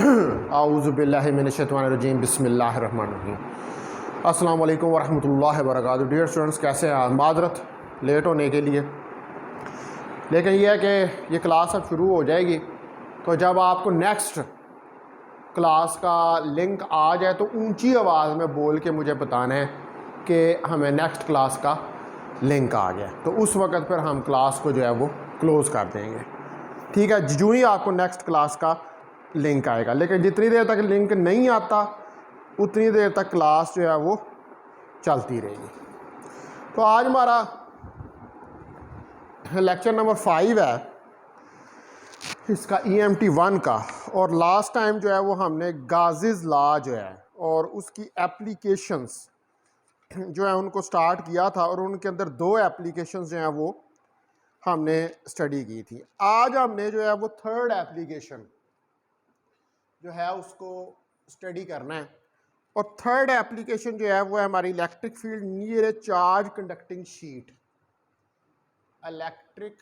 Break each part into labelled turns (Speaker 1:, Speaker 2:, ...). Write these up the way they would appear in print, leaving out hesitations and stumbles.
Speaker 1: आऊज़ुबिल्लाहि मिनश्शैतानिर्रजीम बिस्मिल्लाहिर्रहमानिर्रहीम। अस्सलाम वालेकुम वरहमतुल्लाहि वबरकातुहू। डियर स्टूडेंट्स, कैसे हैं? माजरत लेट होने के लिए, लेकिन यह है कि ये क्लास अब शुरू हो जाएगी, तो जब आपको नेक्स्ट क्लास का लिंक आ जाए तो ऊंची आवाज़ में बोल के मुझे बताना है कि हमें नेक्स्ट क्लास का लिंक आ गया, तो उस वक़्त फिर हम क्लास को जो है वो क्लोज़ कर देंगे। ठीक है, जो ही आपको नेक्स्ट क्लास का लिंक आएगा, लेकिन जितनी देर तक लिंक नहीं आता उतनी देर तक क्लास जो है वो चलती रहेगी। तो आज हमारा लेक्चर नंबर 5 है इसका EMT 1 का, और लास्ट टाइम जो है वो हमने गाज़िज़ लॉ जो है और उसकी एप्लीकेशंस जो है उनको स्टार्ट किया था, और उनके अंदर 2 एप्लीकेशंस जो हैं वो हमने स्टडी की थी। आज हमने जो है वो थर्ड एप्लीकेशन जो है उसको स्टडी करना है, और थर्ड एप्लीकेशन जो है वो है हमारी इलेक्ट्रिक फील्ड नियर ए charge conducting sheet. Electric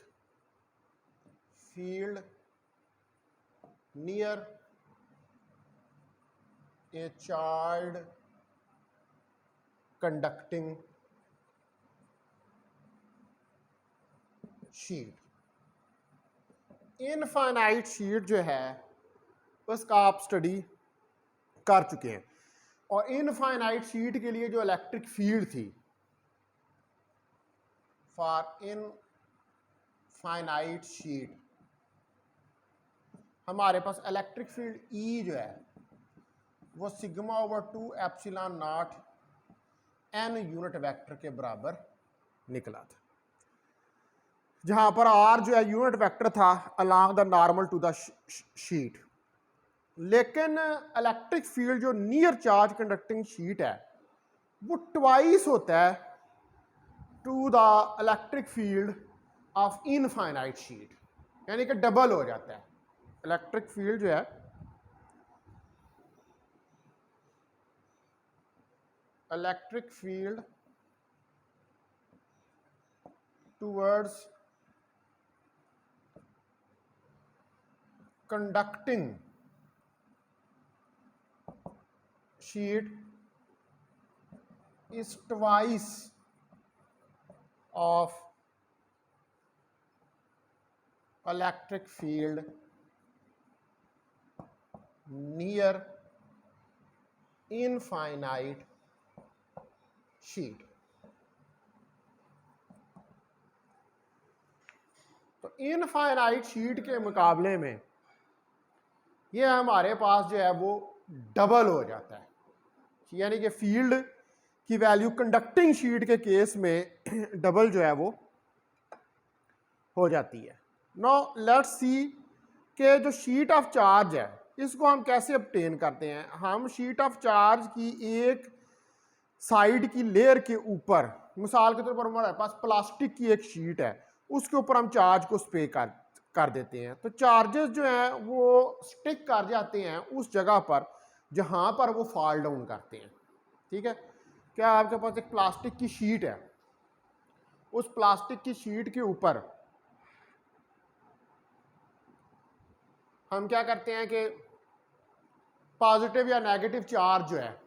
Speaker 1: field near ए charge conducting sheet. Infinite sheet जो है उसका आप स्टडी कर चुके हैं, और इनफाइनाइट शीट के लिए जो इलेक्ट्रिक फील्ड थी, फॉर इनफाइनाइट शीट हमारे पास इलेक्ट्रिक फील्ड E जो है वो sigma over 2 epsilon naught n unit vector के बराबर निकला था, जहां पर R जो है यूनिट वेक्टर था along the normal to the sheet. लेकिन इलेक्ट्रिक फील्ड जो नियर चार्ज कंडक्टिंग शीट है वो ट्वाइस होता है to the electric field of infinite sheet, यानी कि डबल हो जाता है। इलेक्ट्रिक फील्ड जो है electric field towards conducting sheet is twice of electric field near infinite sheet। तो इनफाइनाइट शीट के मुकाबले में ये हमारे पास जो है वो डबल हो जाता है, यानी कि फील्ड की वैल्यू कंडक्टिंग शीट के केस में डबल जो है वो हो जाती है। नाउ लेट्स सी कि जो शीट ऑफ चार्ज है इसको हम कैसे ऑब्टेन करते हैं। हम शीट ऑफ चार्ज की एक साइड की लेयर के ऊपर, मिसाल के तौर पर हमारे पास प्लास्टिक की एक शीट है, उसके ऊपर हम चार्ज को स्प्रे कर देते हैं, तो चार्जेस जो हैं वो स्टिक कर जाते हैं उस जगह पर जहां पर वो फॉल डाउन करते हैं। ठीक है, क्या आपके पास एक प्लास्टिक की शीट है, उस प्लास्टिक की शीट के ऊपर हम क्या करते हैं कि पॉजिटिव या नेगेटिव चार्ज जो है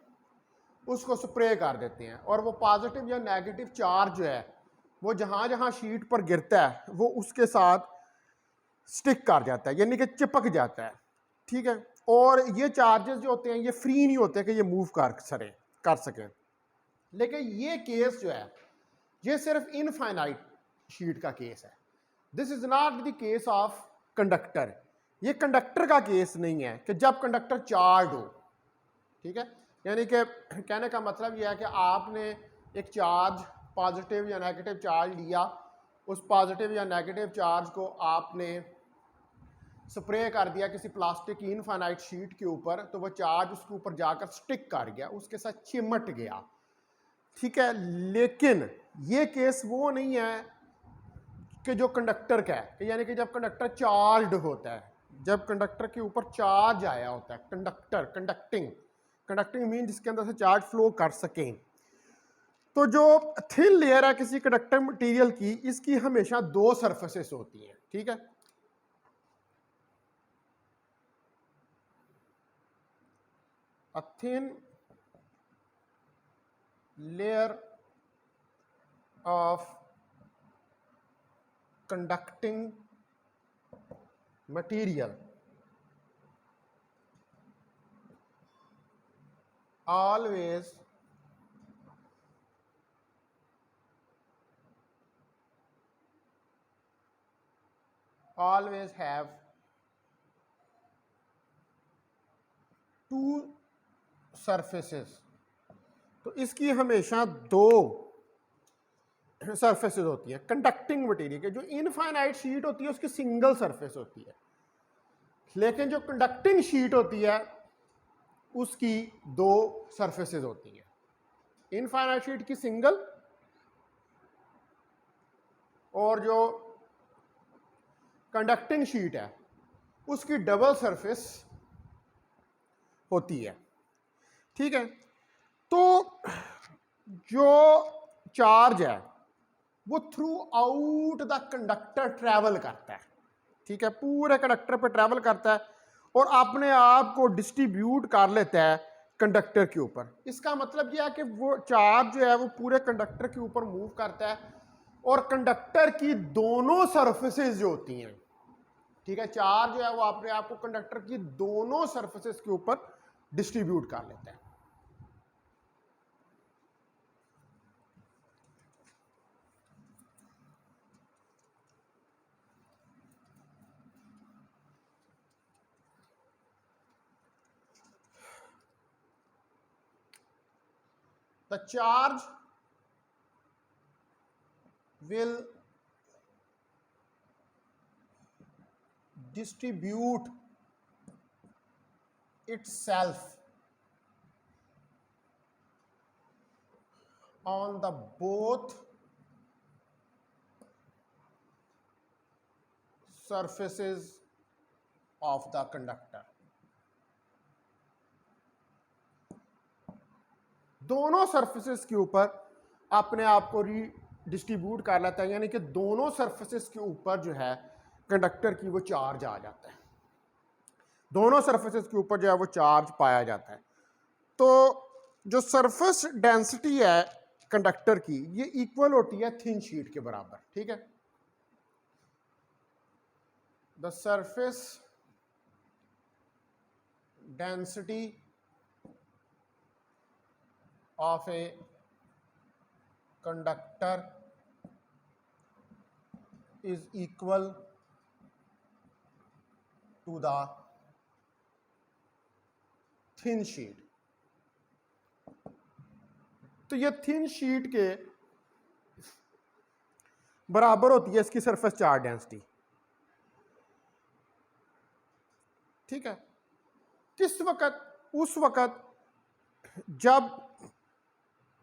Speaker 1: उसको स्प्रे कर देते हैं, और वो पॉजिटिव या नेगेटिव चार्ज जो है वो जहां जहां शीट पर गिरता है वो उसके साथ स्टिक कर जाता है, यानी कि चिपक जाता है। ठीक है, और ये चार्जेस जो होते हैं ये फ्री नहीं होते कि ये मूव कर सकें। लेकिन ये केस जो है ये सिर्फ इनफाइनाइट शीट का केस है। This is not the case of conductor. ये कंडक्टर का केस नहीं है कि जब कंडक्टर चार्ज हो। ठीक है, यानी कि कहने का मतलब यह है कि आपने एक चार्ज पॉजिटिव या नेगेटिव चार्ज लिया, उस पॉजिटिव या नेगेटिव चार्ज को आपने स्प्रे कर दिया किसी प्लास्टिक की इनफाइनाइट शीट के ऊपर, तो वह चार्ज उसके ऊपर जाकर स्टिक कर गया, उसके साथ चिमट गया। ठीक है, लेकिन ये केस वो नहीं है कि जो कंडक्टर का है, यानी कि जब कंडक्टर चार्ज होता है, जब कंडक्टर के ऊपर चार्ज आया होता है, कंडक्टिंग मीन जिसके अंदर से चार्ज फ्लो कर सकें। तो जो थिन लेयर है किसी कंडक्टर मटेरियल की, इसकी हमेशा 2 सरफेसेस होती हैं। ठीक है, a thin layer of conducting material always have two surfaces। तो इसकी हमेशा दो सरफेसेस होती है कंडक्टिंग मटेरियल के। जो इनफाइनाइट शीट होती है उसकी सिंगल सरफेस होती है, लेकिन जो कंडक्टिंग शीट होती है उसकी दो सरफेसेस होती है। इनफाइनाइट शीट की सिंगल और जो कंडक्टिंग शीट है उसकी डबल सरफेस होती है। ठीक है, तो जो चार्ज है वो through out the conductor travel करता है। ठीक है, पूरे कंडक्टर पे ट्रैवल करता है और अपने आप को डिस्ट्रीब्यूट कर लेता है कंडक्टर के ऊपर। इसका मतलब यह है कि वो चार्ज जो है वो पूरे कंडक्टर के ऊपर मूव करता है और कंडक्टर की दोनों सरफेसेस जो होती हैं, ठीक है, चार्ज जो है वो अपने आप को कंडक्टर की दोनों सरफेसेस के ऊपर डिस्ट्रीब्यूट कर लेता है। The charge will distribute itself on the both surfaces of the conductor। दोनों सरफेसेस के ऊपर अपने आप को डिस्ट्रीब्यूट कर लेता है, यानी कि दोनों सरफेसेस के ऊपर जो है कंडक्टर की वो चार्ज आ जाता है। दोनों सरफेसेस के ऊपर जो है वो चार्ज पाया जाता है। तो जो सरफेस डेंसिटी है कंडक्टर की ये इक्वल होती है थिन शीट के बराबर। ठीक है, the surface density of a conductor is equal to the thin sheet। तो ये थिन शीट के बराबर होती है इसकी सरफेस चार्ज डेंसिटी। ठीक है, किस वक्त? उस वक्त जब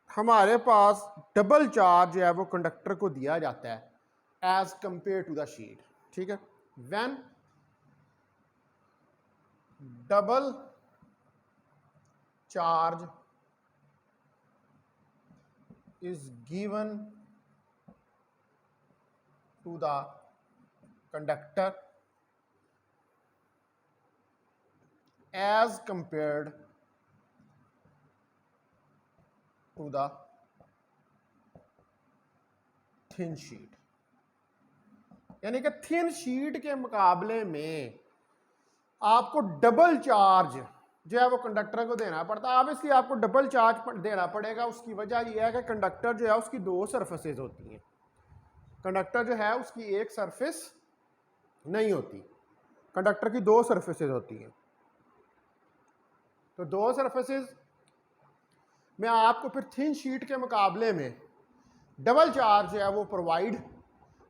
Speaker 1: हमारे पास डबल चार्ज है वो कंडक्टर को दिया जाता है as compare to the sheet. ठीक है, when double charge is given to the conductor as compared to the thin sheet। यानी कि थिन शीट के मुकाबले में आपको डबल चार्ज जो है वो कंडक्टर को देना पड़ता है। अब इसलिए आपको डबल चार्ज देना पड़ेगा, उसकी वजह यह है कि कंडक्टर जो है उसकी दो सरफेसेस होती हैं। कंडक्टर जो है उसकी एक सरफेस नहीं होती, कंडक्टर की दो सरफेसेस होती हैं। तो दो सरफेसेस में आपको फिर थिन शीट के मुकाबले में डबल चार्ज जो है वो प्रोवाइड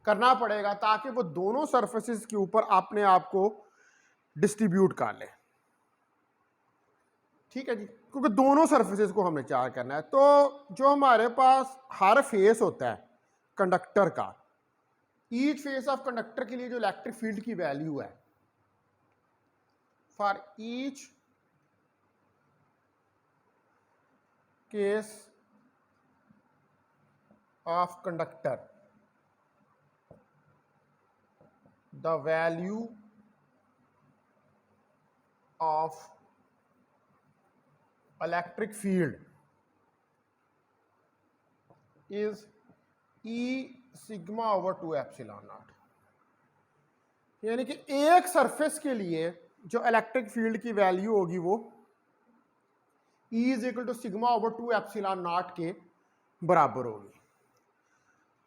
Speaker 1: करना पड़ेगा ताकि वो दोनों सरफेसेस के ऊपर अपने आप को डिस्ट्रीब्यूट कर ले। ठीक है जी, क्योंकि दोनों सरफेसेस को हमें चार्ज करना है। तो जो हमारे पास हर फेस होता है कंडक्टर का, ईच फेस ऑफ कंडक्टर के लिए जो इलेक्ट्रिक फील्ड की वैल्यू है, for each case of conductor the value of electric field is E sigma over 2 epsilon not, यानी कि एक सरफेस के लिए जो इलेक्ट्रिक फील्ड की वैल्यू होगी वो E is equal to sigma over 2 epsilon naught के बराबर होगी।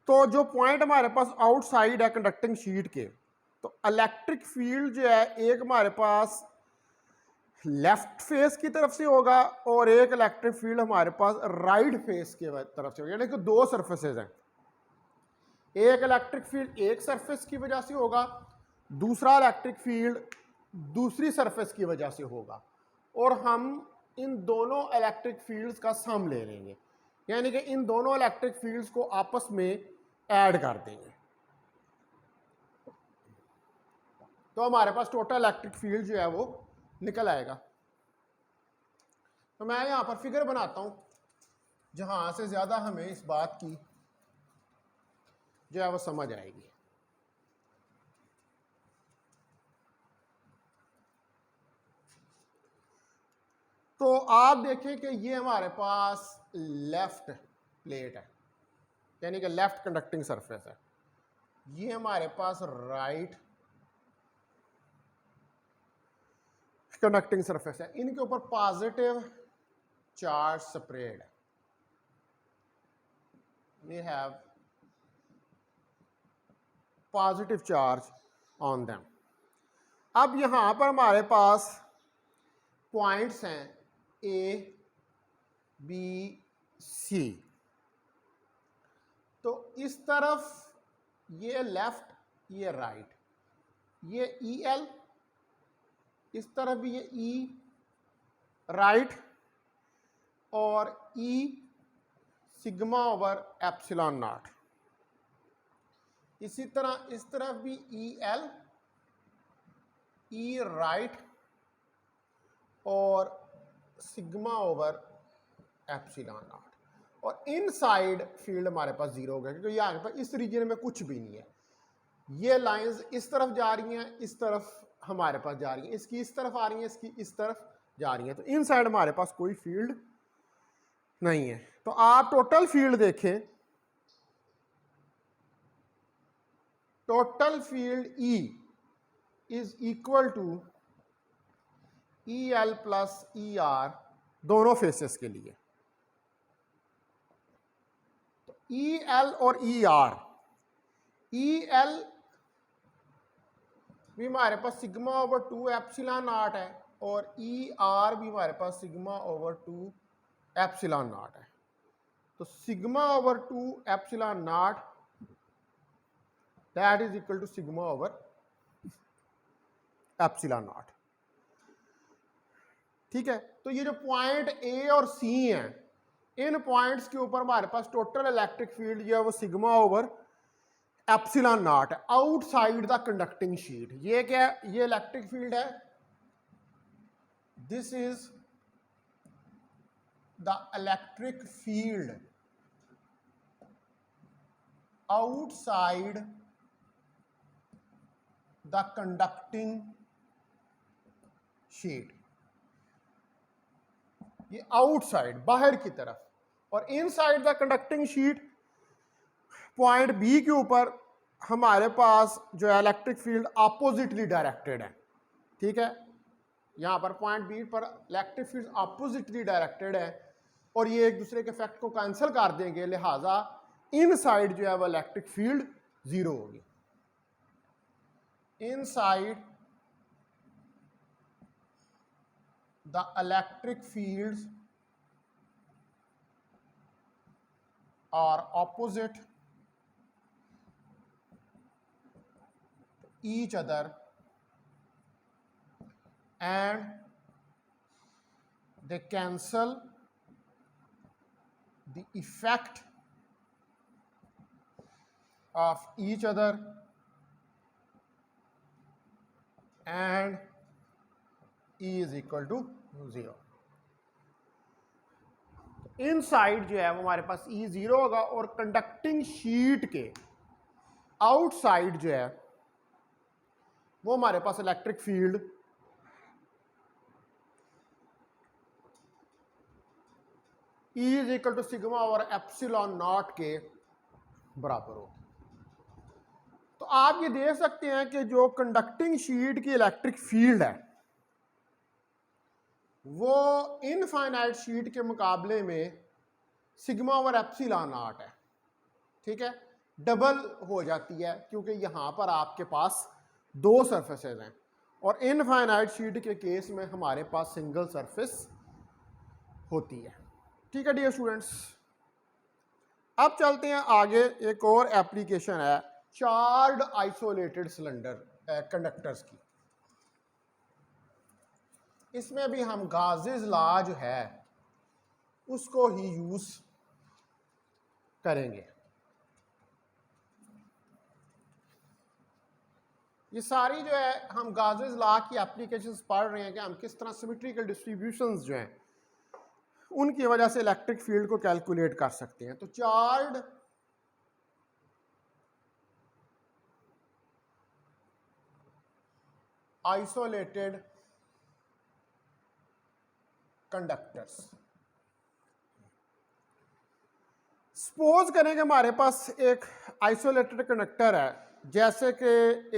Speaker 1: तो जो पॉइंट हमारे पास आउटसाइड है कंडक्टिंग शीट के, तो इलेक्ट्रिक फील्ड जो है एक हमारे पास लेफ्ट फेस की तरफ से होगा और एक इलेक्ट्रिक फील्ड हमारे पास राइट फेस की तरफ से होगा, यानी कि दो सरफेसेज हैं। एक इलेक्ट्रिक फील्ड एक सरफेस की वजह से होगा, दूसरा इलेक्ट्रिक फील्ड दूसरी सरफेस की वजह से होगा, और हम इन दोनों इलेक्ट्रिक फील्ड्स का सम ले लेंगे, यानी कि इन दोनों इलेक्ट्रिक फील्ड्स को आपस में ऐड कर देंगे। तो हमारे पास टोटल इलेक्ट्रिक फील्ड जो है वो निकल आएगा। तो मैं यहां पर फिगर बनाता हूं जहां से ज्यादा हमें इस बात की जो है वो समझ आएगी। तो आप देखें कि ये हमारे पास लेफ्ट प्लेट है, यानी कि लेफ्ट कंडक्टिंग सरफेस है, ये हमारे पास राइट कंडक्टिंग सरफेस है। इनके ऊपर पॉजिटिव चार्ज स्प्रेड है, we have positive charge on them. अब यहां पर हमारे पास पॉइंट्स हैं ए बी सी, तो इस तरफ ये लेफ्ट ये राइट, ये ई एल, इस तरफ भी ये ई राइट और ई सिग्मा ओवर एप्सिलॉन नॉट। इसी तरह इस तरफ भी ई एल ई राइट और सिग्मा ओवर एप्सिलॉन नॉट। और इनसाइड फील्ड हमारे पास जीरो हो गया, क्योंकि यहाँ पर इस रीजन में कुछ भी नहीं है। ये लाइंस इस तरफ जा रही हैं, इस तरफ हमारे पास जा रही हैं, इसकी इस तरफ आ रही हैं, इसकी इस तरफ जा रही हैं, तो इनसाइड हमारे पास कोई फील्ड नहीं है। तो आप टोटल फील्ड देखें, total field E is equal to E L plus E R दोनों फेसेस के लिए। तो ई एल और ई आर, ई एल भी हमारे पास सिग्मा ओवर 2 एप्सिलॉन नॉट है और ई आर भी हमारे पास सिग्मा ओवर 2 एप्सिलॉन नॉट है। तो sigma over 2 epsilon naught that is equal to sigma over epsilon naught. ठीक है, तो ये जो पॉइंट ए और सी हैं, इन पॉइंट्स के ऊपर हमारे पास टोटल इलेक्ट्रिक फील्ड जो है वो सिग्मा ओवर एप्सिलॉन नॉट है आउटसाइड द कंडक्टिंग शीट। ये क्या है? ये इलेक्ट्रिक फील्ड है, this is the electric field outside the conducting sheet. ये आउटसाइड बाहर की तरफ, और inside the conducting sheet point B के ऊपर हमारे पास जो है इलेक्ट्रिक फील्ड अपोजिटली डायरेक्टेड है। ठीक है, यहां पर पॉइंट बी पर इलेक्ट्रिक फील्ड अपोजिटली डायरेक्टेड है और ये एक दूसरे के इफेक्ट को कैंसिल कर देंगे, लिहाजा इनसाइड जो है वो इलेक्ट्रिक फील्ड जीरो होगी। Inside the electric fields are opposite each other and they cancel the effect of each other and E is equal to 0। Inside जो है वो हमारे पास E 0 होगा और कंडक्टिंग शीट के आउटसाइड जो है वो हमारे पास electric field E is equal to sigma और एप्सिलॉन नॉट के बराबर हो। तो आप ये देख सकते हैं कि जो कंडक्टिंग शीट की इलेक्ट्रिक फील्ड है वो इनफाइनाइट शीट के मुकाबले में सिग्मा ओवर एप्सिलॉन नॉट है, ठीक है, डबल हो जाती है, क्योंकि यहां पर आपके पास दो सरफेसेज हैं और इनफाइनाइट शीट के केस में हमारे पास सिंगल सरफेस होती है। ठीक है डियर स्टूडेंट्स, अब चलते हैं आगे। एक और एप्लीकेशन है चार्ड आइसोलेटेड सिलेंडर कंडक्टर्स की। इसमें भी हम गाजेस लॉ जो है उसको ही यूज करेंगे। ये सारी जो है हम गाजेस लॉ की एप्लीकेशंस पढ़ रहे हैं कि हम किस तरह सिमेट्रिकल डिस्ट्रीब्यूशंस जो हैं उनकी वजह से इलेक्ट्रिक फील्ड को कैलकुलेट कर सकते हैं। तो चार्ड आइसोलेटेड कंडक्टर्स, सपोज करें कि हमारे पास एक आइसोलेटेड कंडक्टर है, जैसे कि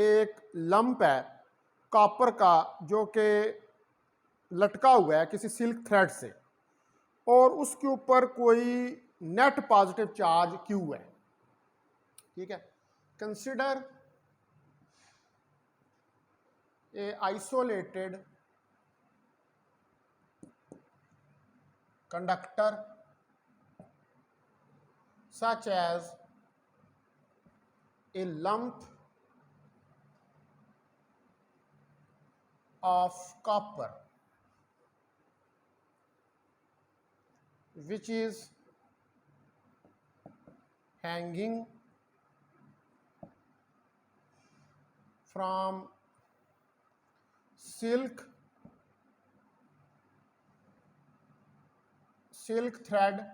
Speaker 1: एक लंप है कॉपर का जो कि लटका हुआ है किसी सिल्क थ्रेड से और उसके ऊपर कोई नेट पॉजिटिव चार्ज क्यू है। ठीक है, consider a isolated conductor such as a lump of copper which is hanging from silk thread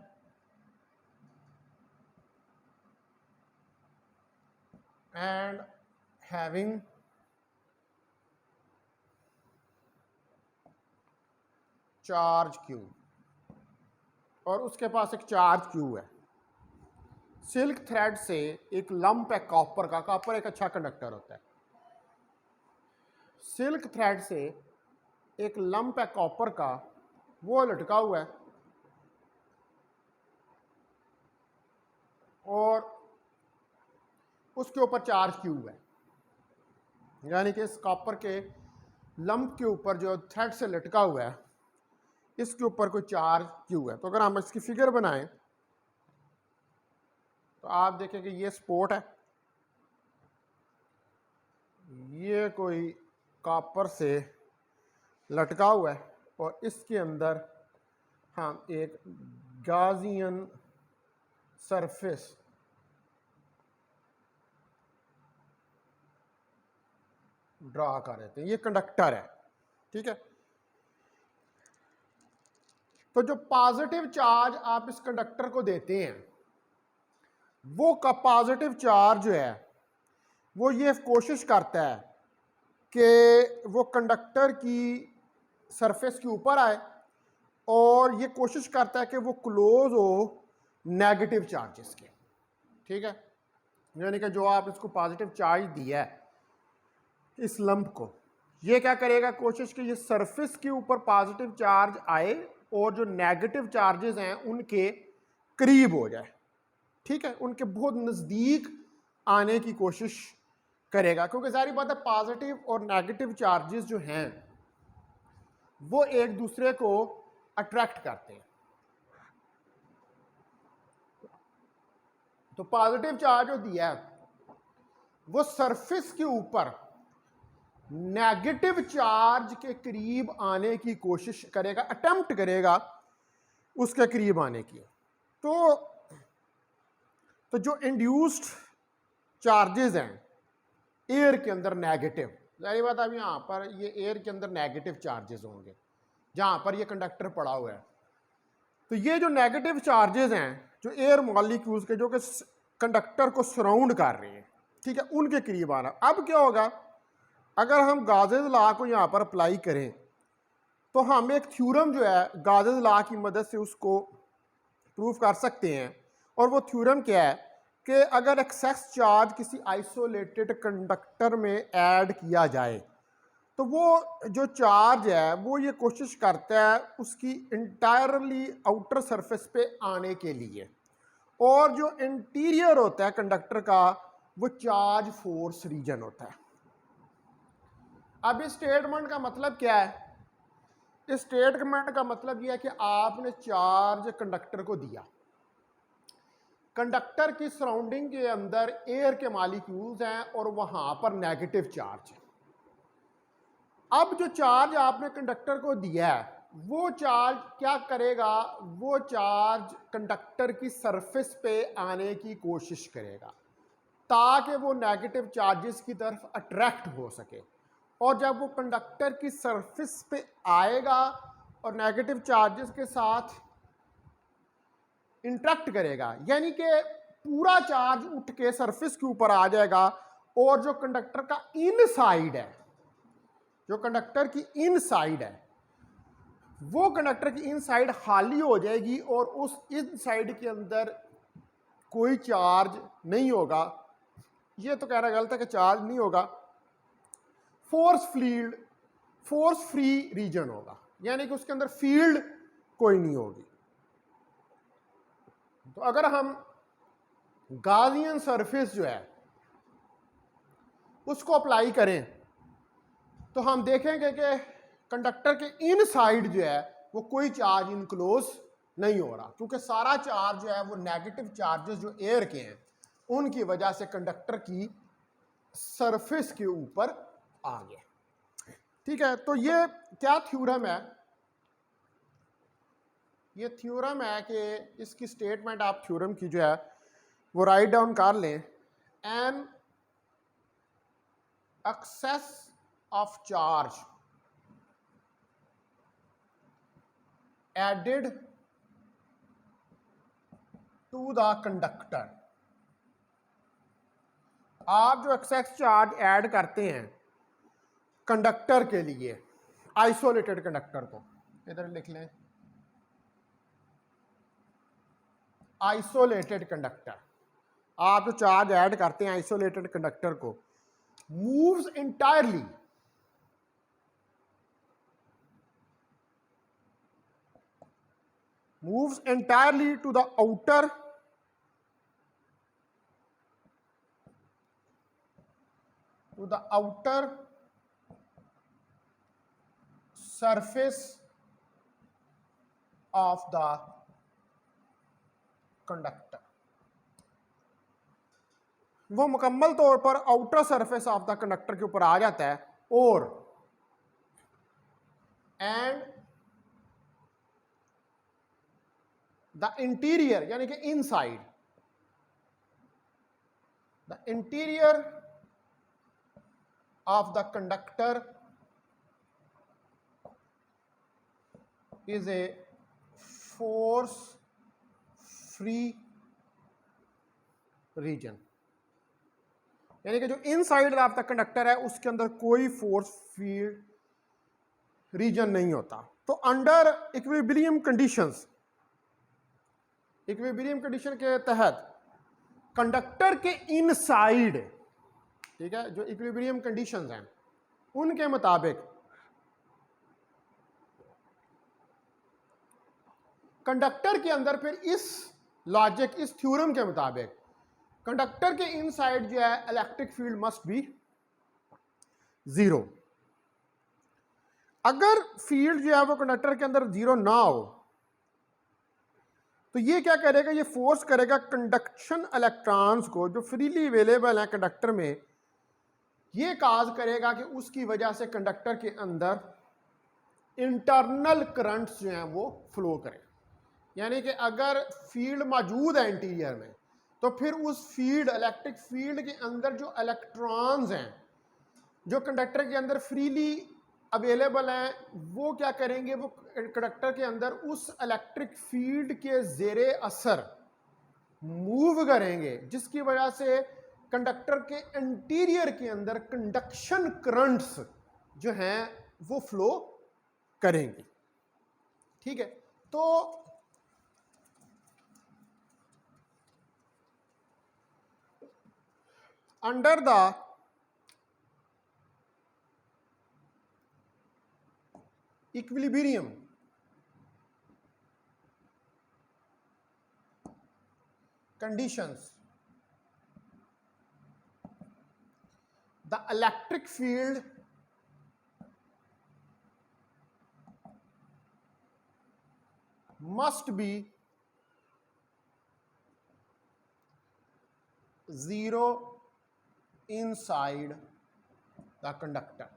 Speaker 1: and having charge Q, और उसके पास एक चार्ज Q है। सिल्क थ्रेड से एक लंप है कॉपर का, कॉपर एक अच्छा कंडक्टर होता है। सिल्क थ्रेड से एक लंप है कॉपर का, वो लटका हुआ है और उसके ऊपर चार्ज Q है, यानी कि इस कॉपर के लंप के ऊपर जो थ्रेड से लटका हुआ है इसके ऊपर कोई चार्ज Q है। तो अगर हम इसकी फिगर बनाएं तो आप देखें कि ये स्पोर्ट है, ये कोई कॉपर से लटका हुआ है और इसके अंदर हम एक गाजियन सरफेस ड्रा कर देते हैं। ये कंडक्टर है, ठीक है। तो जो पॉजिटिव चार्ज आप इस कंडक्टर को देते हैं वो का पॉजिटिव चार्ज जो है वो ये कोशिश करता है कि वो कंडक्टर की सरफेस के ऊपर आए और ये कोशिश करता है कि वो क्लोज हो नेगेटिव चार्जेस के, ठीक है। यानी कि जो आप इसको पॉजिटिव चार्ज दिया है इस लंप को, ये क्या करेगा, कोशिश कि ये सरफेस के ऊपर पॉजिटिव चार्ज आए और जो नेगेटिव चार्जेस हैं उनके करीब हो जाए, ठीक है, उनके बहुत नज़दीक आने की कोशिश करेगा, क्योंकि सारी बात है पॉजिटिव और नेगेटिव चार्जेस जो हैं वो एक दूसरे को अट्रैक्ट करते हैं। तो पॉजिटिव चार्ज जो दिया है वो सरफेस के ऊपर नेगेटिव चार्ज के करीब आने की कोशिश करेगा, अटेम्प्ट करेगा उसके करीब आने की। तो जो इंड्यूस्ड चार्जेस हैं एयर के अंदर नेगेटिव, जाहिर बात अब यहाँ पर ये एयर के अंदर नेगेटिव चार्जेस होंगे जहाँ पर ये कंडक्टर पड़ा हुआ है। तो ये जो नेगेटिव चार्जेस हैं जो एयर मॉलिक्यूल्स के जो कि कंडक्टर को सराउंड कर रहे हैं, ठीक है, उनके करीब आना। अब क्या होगा, अगर हम गाजेस लॉ को यहाँ पर अप्लाई करें तो हम एक थ्योरम जो है गाजेस लॉ की मदद से उसको प्रूव कर सकते हैं। और वो थ्योरम क्या है कि अगर एक्सेस चार्ज किसी आइसोलेटेड कंडक्टर में ऐड किया जाए तो वो जो चार्ज है वो ये कोशिश करता है उसकी इंटायरली आउटर सरफेस पे आने के लिए, और जो इंटीरियर होता है कंडक्टर का वो चार्ज फोर्स रीजन होता है। अब इस स्टेटमेंट का मतलब क्या है? इस स्टेटमेंट का मतलब यह है कि आपने चार्ज कंडक्टर को दिया, कंडक्टर की सराउंडिंग के अंदर एयर के मॉलिक्यूल्स हैं और वहां पर नेगेटिव चार्ज है। अब जो चार्ज आपने कंडक्टर को दिया है वो चार्ज क्या करेगा? वो चार्ज कंडक्टर की सरफेस पे आने की कोशिश करेगा ताकि वो नेगेटिव चार्जेस की तरफ अट्रैक्ट हो सके, और जब वो कंडक्टर की सरफेस पे आएगा और नेगेटिव चार्जेस के साथ इंटरेक्ट करेगा, यानी कि पूरा चार्ज उठ के सरफेस के ऊपर आ जाएगा, और जो कंडक्टर का इनसाइड है, जो कंडक्टर की इनसाइड है, वो कंडक्टर की इनसाइड खाली हो जाएगी और उस इनसाइड के अंदर कोई चार्ज नहीं होगा। ये तो कहना गलत है कि चार्ज नहीं होगा, फोर्स फ्री रीजन होगा, यानी कि उसके अंदर फील्ड कोई नहीं होगी। तो अगर हम गॉसियन सरफेस जो है उसको अप्लाई करें तो हम देखेंगे कि कंडक्टर के इनसाइड जो है वो कोई चार्ज इनक्लोज नहीं हो रहा, क्योंकि सारा चार्ज जो है वो नेगेटिव चार्जेस जो एयर के हैं उनकी वजह से कंडक्टर की सरफेस के ऊपर आ गया। ठीक है, तो ये क्या थ्योरम है? ये थ्योरम है कि इसकी स्टेटमेंट आप थ्योरम की जो है वो राइट डाउन कर लें। An excess of charge added to the conductor, आप जो एक्सेस चार्ज ऐड करते हैं कंडक्टर के लिए, आइसोलेटेड कंडक्टर को इधर लिख लें, आइसोलेटेड कंडक्टर, आप जो चार्ज ऐड करते हैं आइसोलेटेड कंडक्टर को, moves entirely to the outer surface of the conductor, वो मुकम्मल तौर पर outer surface of the conductor के ऊपर आ जाता है, और एंड द इंटीरियर, यानी कि inside, the interior of the conductor is a force free region, यानी कि जो इनसाइड ऑफ द कंडक्टर है उसके अंदर कोई फोर्स फील्ड रीजन नहीं होता। तो under equilibrium conditions, equilibrium condition के तहत कंडक्टर के इनसाइड, ठीक है, जो इक्विलिब्रियम कंडीशंस हैं उनके मुताबिक कंडक्टर के अंदर, फिर इस लॉजिक, इस थ्योरम के मुताबिक कंडक्टर के इनसाइड जो है electric field must be zero. अगर फील्ड जो है वो कंडक्टर के अंदर जीरो ना हो तो ये क्या करेगा? ये फोर्स करेगा कंडक्शन इलेक्ट्रॉन्स को जो फ्रीली अवेलेबल है कंडक्टर में, ये काज करेगा कि उसकी वजह से कंडक्टर के अंदर इंटरनल करंट्स जो हैं वो फ्लो करें। यानी कि अगर फील्ड मौजूद है इंटीरियर में तो फिर उस फील्ड, इलेक्ट्रिक फील्ड के अंदर जो इलेक्ट्रॉन्स हैं जो कंडक्टर के अंदर फ्रीली अवेलेबल हैं, वो क्या करेंगे? वो कंडक्टर के अंदर उस इलेक्ट्रिक फील्ड के ज़ेरे असर मूव करेंगे, जिसकी वजह से कंडक्टर के इंटीरियर के अंदर कंडक्शन करंट्स जो हैं वो फ्लो करेंगे। ठीक है, तो under the equilibrium conditions, the electric field must be zero inside the conductor.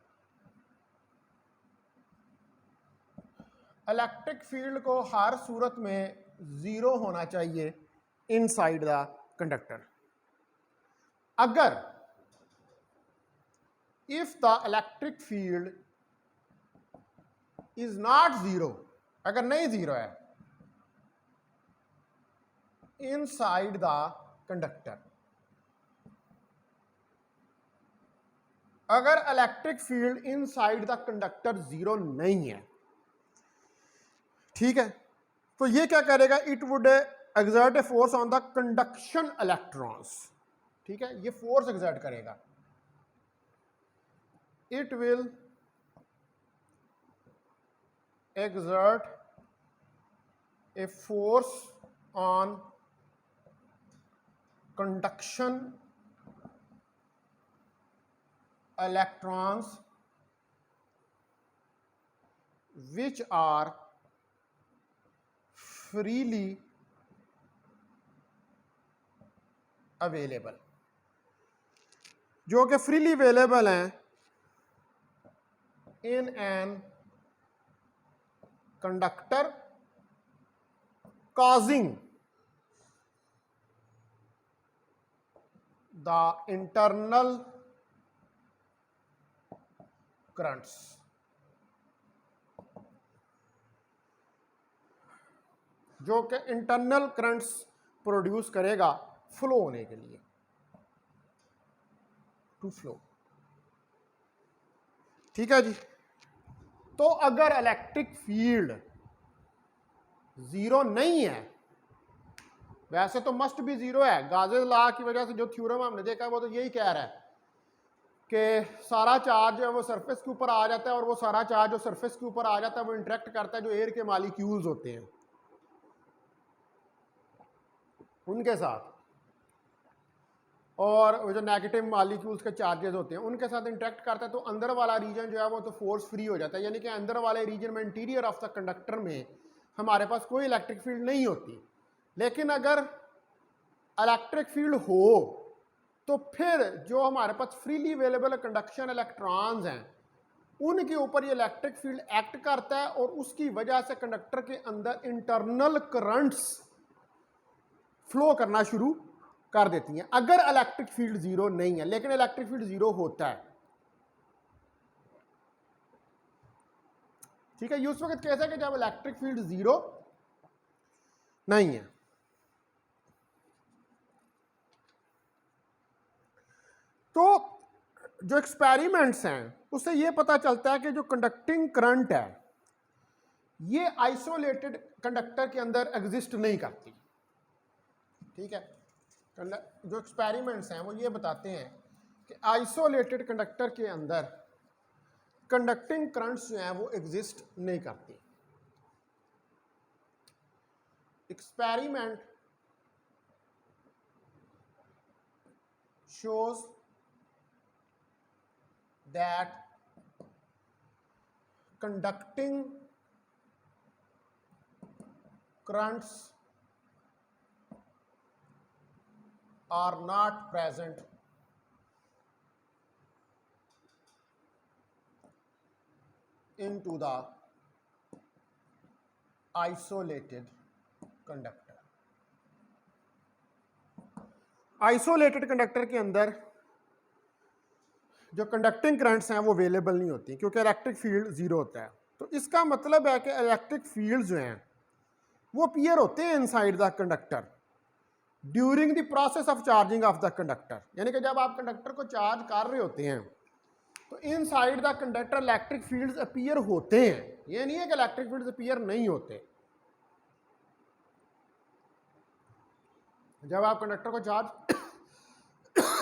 Speaker 1: Electric field को हर सूरत में जीरो होना चाहिए इनसाइड द कंडक्टर. अगर if the electric field is not zero, अगर नहीं जीरो है इनसाइड द कंडक्टर, अगर electric field inside the conductor zero नहीं है, ठीक है, तो ये क्या करेगा, it would exert a force on the conduction electrons. ठीक है, ये फोर्स एक्सर्ट करेगा. It will exert a force on conduction electrons which are freely available, जो कि freely available हैं in an conductor causing the internal currents. जो कि internal currents produce करेगा फ्लो होने के लिए, टू फ्लो. ठीक है जी. तो अगर इलेक्ट्रिक फील्ड जीरो नहीं है, वैसे तो मस्ट भी जीरो है, गाजेस लॉ की वजह से जो थ्योरम हमने देखा वो तो यही कह रहा है कि सारा चार्ज जो है वो सरफेस के ऊपर आ जाता है, और वो सारा चार्ज जो सरफेस के ऊपर आ जाता है वो इंटरेक्ट करता है जो एयर के मॉलिक्यूल्स होते हैं उनके साथ, और वो जो नेगेटिव मॉलिक्यूल्स के चार्जेस होते हैं उनके साथ इंटरेक्ट करता है, तो अंदर वाला रीजन जो है वो तो फोर्स फ्री हो जाता है. यानी कि अंदर वाले रीजन में, इंटीरियर ऑफ द कंडक्टर में हमारे पास कोई इलेक्ट्रिक फील्ड नहीं होती. लेकिन अगर इलेक्ट्रिक फील्ड हो तो फिर जो हमारे पास फ्रीली अवेलेबल कंडक्शन इलेक्ट्रॉन्स हैं उनके ऊपर ये इलेक्ट्रिक फील्ड एक्ट करता है, और उसकी वजह से कंडक्टर के अंदर इंटरनल करंट्स फ्लो करना शुरू कर देती हैं, अगर इलेक्ट्रिक फील्ड जीरो नहीं है. लेकिन इलेक्ट्रिक फील्ड जीरो होता है. ठीक है, ये उस वक्त कैसा है कि जब इलेक्ट्रिक फील्ड जीरो नहीं है. तो जो एक्सपेरिमेंट्स हैं उससे ये पता चलता है कि जो कंडक्टिंग करंट है ये आइसोलेटेड कंडक्टर के अंदर एग्जिस्ट नहीं करती. ठीक है, जो एक्सपेरिमेंट्स हैं वो ये बताते हैं कि आइसोलेटेड कंडक्टर के अंदर कंडक्टिंग करंट्स जो हैं वो एग्जिस्ट नहीं करती. Experiment shows that conducting currents are not present into the isolated conductor. Isolated conductor के अंदर जो कंडक्टिंग करंट्स हैं वो अवेलेबल नहीं होती क्योंकि इलेक्ट्रिक फील्ड जीरो होता है. तो इसका मतलब है कि इलेक्ट्रिक फील्ड जो हैं वो अपीयर होते हैं inside the conductor during the process of charging of the conductor. यानी कि जब आप कंडक्टर को चार्ज कर रहे होते हैं तो inside the conductor electric fields appear होते हैं. ये नहीं है कि इलेक्ट्रिक फील्ड्स अपीयर नहीं होते. जब आप कंडक्टर को चार्ज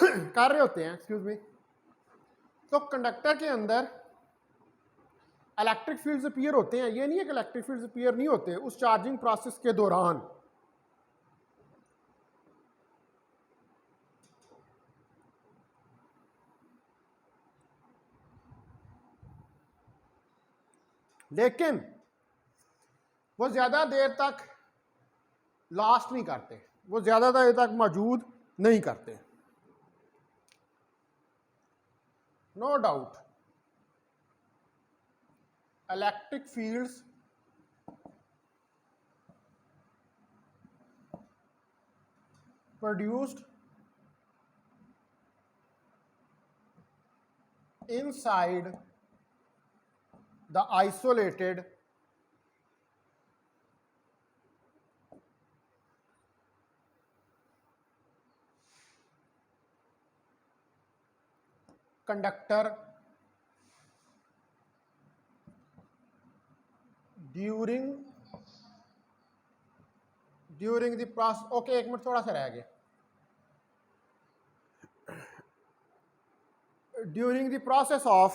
Speaker 1: कर रहे होते हैं, एक्सक्यूज मी, तो कंडक्टर के अंदर इलेक्ट्रिक फील्ड्स अपीयर होते हैं। ये नहीं है कि इलेक्ट्रिक फील्ड्स अपीयर नहीं होते उस चार्जिंग प्रोसेस के दौरान। लेकिन वो ज्यादा देर तक लास्ट नहीं करते, वो ज्यादा देर तक मौजूद नहीं करते। No doubt electric fields produced inside the isolated conductor during the process। Okay, एक मिनट थोड़ा सा रह गया। During the process of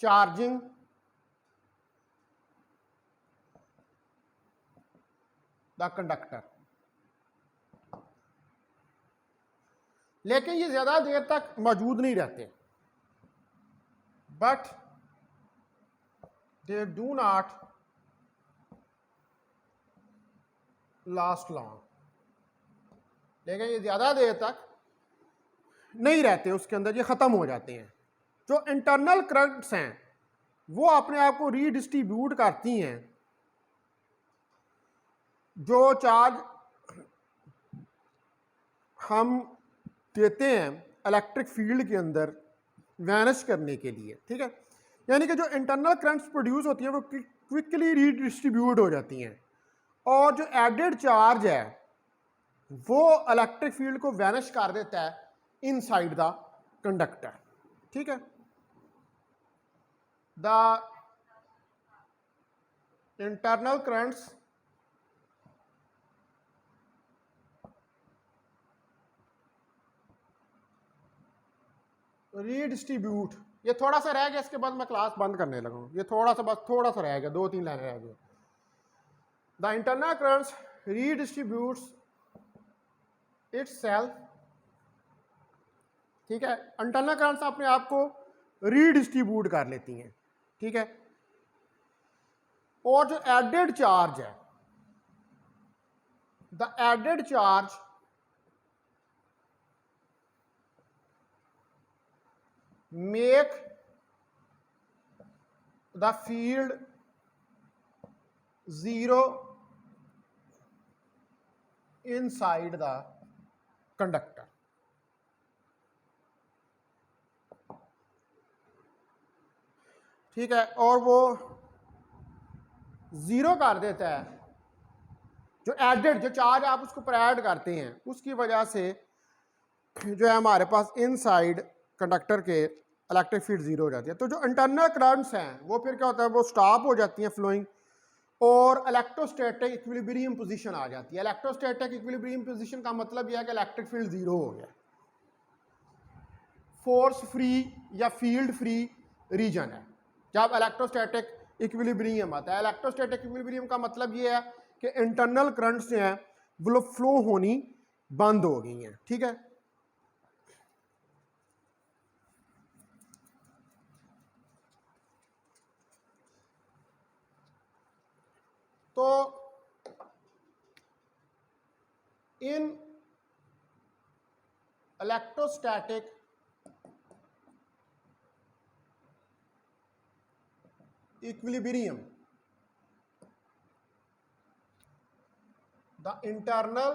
Speaker 1: charging the conductor. लेकिन ये ज्यादा देर तक मौजूद नहीं रहते, but they do not last long। लेकिन ये ज्यादा देर तक नहीं रहते उसके अंदर, ये खत्म हो जाते हैं। जो इंटरनल करंट्स हैं वो अपने आप को रीडिस्ट्रीब्यूट करती हैं। जो चार्ज हम देते हैं इलेक्ट्रिक फील्ड के अंदर वैनिश करने के लिए, ठीक है, यानी कि जो इंटरनल करंट्स प्रोड्यूस होती हैं वो क्विकली रीडिस्ट्रीब्यूट हो जाती हैं, और जो एडेड चार्ज है वो इलेक्ट्रिक फील्ड को वैनिश कर देता है इनसाइड द कंडक्टर, ठीक है। The internal currents redistribute. ये थोड़ा सा रह गया, इसके बाद मैं क्लास बंद करने लगा हूं। ये थोड़ा सा, बस थोड़ा सा रह गया, 2-3 लाइन रह गया। द इंटरनल करंट्स रीडिस्ट्रीब्यूट्स इटसेल्फ, ठीक है। इंटरनल करंट्स अपने आप को रीडिस्ट्रीब्यूट कर लेती हैं, ठीक है। और जो एडेड चार्ज है, the added charge make the field zero inside the conductor। ठीक है, और वो जीरो कर देता है जो एडेड, जो चार्ज आप उसको पर ऐड करते हैं, उसकी वजह से जो है हमारे पास इनसाइड कंडक्टर के इलेक्ट्रिक फील्ड जीरो हो जाती है। तो जो इंटरनल करंट्स हैं वो फिर क्या होता है, वो स्टॉप हो जाती हैं फ्लोइंग, और इलेक्ट्रोस्टैटिक इक्विलिब्रियम पोजीशन आ जाती है। इलेक्ट्रोस्टैटिक इक्विलिब्रियम पोजीशन का मतलब यह है कि इलेक्ट्रिक फील्ड जीरो हो गया, फोर्स फ्री या फील्ड फ्री रीजन है जब इलेक्ट्रोस्टैटिक इक्विलिब्रियम आता है। इलेक्ट्रोस्टैटिक इक्विलिब्रियम का मतलब ये है कि इंटरनल करंट्स जो हैं वो फ्लो होनी बंद हो गई हैं, ठीक है। तो in electrostatic equilibrium the internal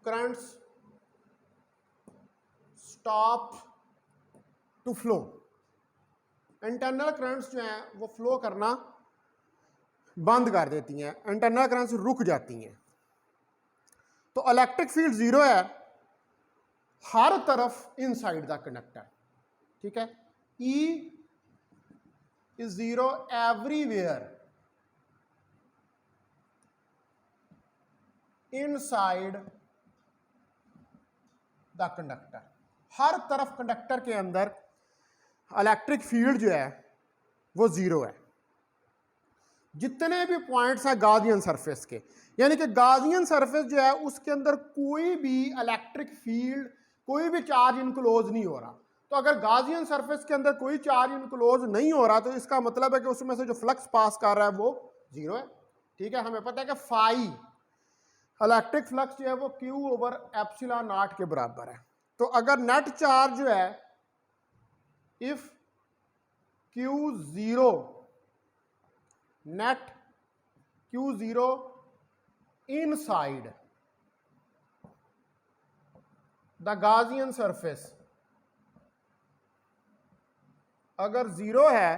Speaker 1: currents stop to flow. Internal currents जो हैं वो फ्लो करना बंद कर देती हैं, इंटरनल करंट्स रुक जाती हैं। तो इलेक्ट्रिक फील्ड जीरो है हर तरफ इनसाइड द कंडक्टर, ठीक है। E is zero everywhere inside the conductor. हर तरफ कंडक्टर के अंदर इलेक्ट्रिक फील्ड जो है वो जीरो है, जितने भी पॉइंट्स हैं गाउसियन सरफेस के। यानी कि गाउसियन सरफेस जो है उसके अंदर कोई भी इलेक्ट्रिक फील्ड, कोई भी चार्ज इनक्लोज नहीं हो रहा। तो अगर गाउसियन सरफेस के अंदर कोई चार्ज इनक्लोज नहीं हो रहा तो इसका मतलब है कि उसमें से जो फ्लक्स पास कर रहा है वो जीरो है। ठीक है, हमें पता है कि फाई इलेक्ट्रिक फ्लक्स जो है वो क्यू ओवर एप्सिलॉन नॉट के बराबर है। तो अगर नेट चार्ज जो है if Q zero, net Q zero inside the Gaussian surface, अगर जीरो है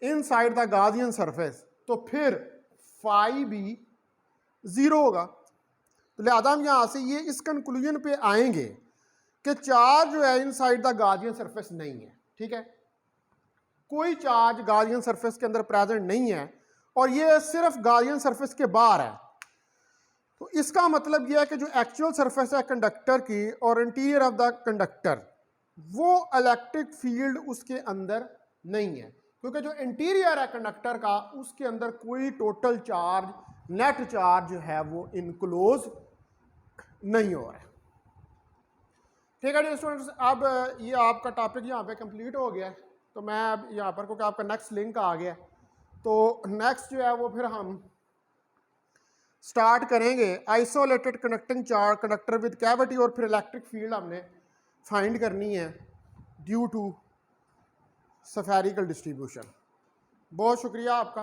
Speaker 1: इनसाइड द गाउसियन सरफेस तो फिर फाई भी जीरो होगा। तो लिहाजा हम यहां से ये इस कंक्लूजन पे आएंगे कि चार्ज जो है इनसाइड द गाउसियन सरफेस नहीं है। ठीक है, कोई चार्ज गाउसियन सरफेस के अंदर प्रेजेंट नहीं है और ये सिर्फ गाउसियन सरफेस के बाहर है। तो इसका मतलब यह है कि जो एक्चुअल सरफेस है कंडक्टर की और इंटीरियर ऑफ द कंडक्टर, वो इलेक्ट्रिक फील्ड उसके अंदर नहीं है, क्योंकि जो इंटीरियर है कंडक्टर का उसके अंदर कोई टोटल चार्ज, नेट चार्ज जो है वो इनक्लोज नहीं हो रहा है। ठीक है जी स्टूडेंट्स, अब ये आपका टॉपिक यहाँ पे कंप्लीट हो गया है। तो मैं अब यहाँ पर, क्योंकि आपका नेक्स्ट लिंक आ गया, तो नेक्स्ट जो है वो फिर हम स्टार्ट करेंगे isolated conducting charge conductor with cavity, और फिर इलेक्ट्रिक फील्ड हमने फाइंड करनी है ड्यू टू स्फेरिकल डिस्ट्रीब्यूशन। बहुत शुक्रिया आपका।